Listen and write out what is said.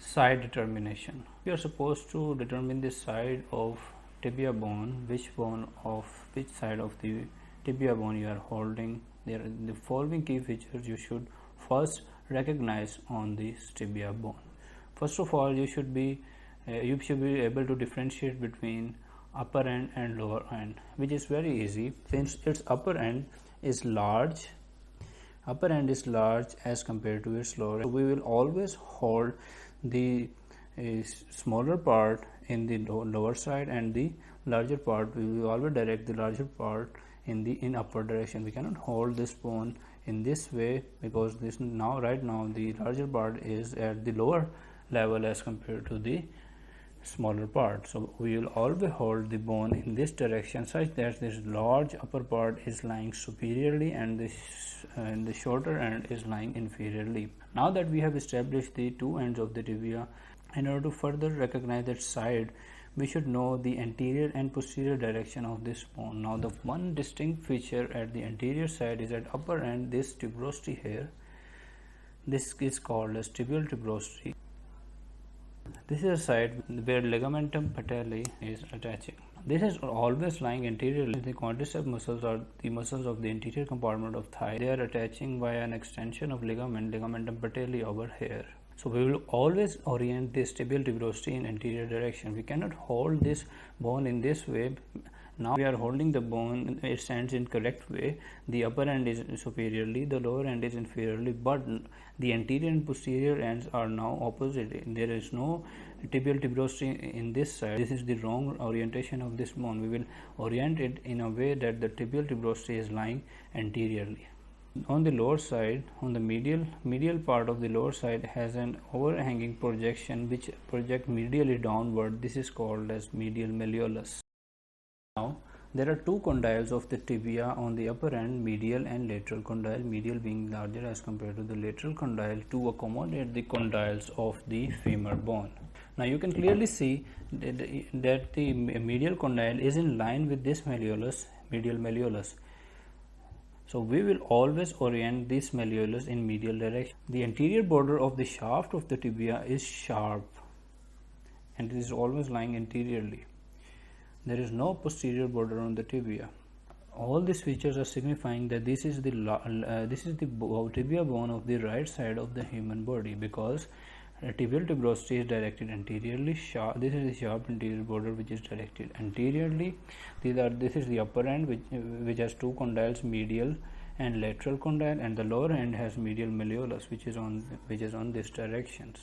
Side determination. We are supposed to determine the side of tibia bone, which side of the tibia bone you are holding. There are the following key features you should first recognize on the tibia bone. First of all, you should be able to differentiate between upper end and lower end, which is very easy since its upper end is large as compared to its lower. So we will always hold the smaller part in the lower side, and the larger part, we will always direct the larger part in upper direction. We cannot hold this bone in this way because right now the larger part is at the lower level as compared to the smaller part. So we will always hold the bone in this direction such that this large upper part is lying superiorly and the shorter end is lying inferiorly. Now that we have established the two ends of the tibia, in order to further recognize that side, we should know the anterior and posterior direction of this bone. Now the one distinct feature at the anterior side is at upper end, this tuberosity here. This is called as tibial tuberosity. This is a side where ligamentum patelli is attaching. This is always lying anteriorly. The quadriceps muscles are the muscles of the anterior compartment of thigh. They are attaching via an extension of ligamentum patelli over here. So we will always orient this tibial tuberosity in anterior direction. We cannot hold this bone in this way. Now we are holding the bone, it stands in correct way. The upper end is superiorly, the lower end is inferiorly, but the anterior and posterior ends are now opposite. There is no tibial tuberosity in this side. This is the wrong orientation of this bone. We will orient it in a way that the tibial tuberosity is lying anteriorly. On the lower side, on the medial part of the lower side has an overhanging projection which projects medially downward. This is called as medial malleolus. Now there are two condyles of the tibia on the upper end, medial and lateral condyle, medial being larger as compared to the lateral condyle to accommodate the condyles of the femur bone. Now you can clearly see that the medial condyle is in line with this malleolus, medial malleolus. So we will always orient this malleolus in medial direction. The anterior border of the shaft of the tibia is sharp and it is always lying anteriorly. There is no posterior border on the tibia. All these features are signifying that this is the tibia bone of the right side of the human body, because tibial tuberosity is directed anteriorly. This is the sharp anterior border which is directed anteriorly. This is the upper end which has two condyles, medial and lateral condyle, and the lower end has medial malleolus which is on this direction.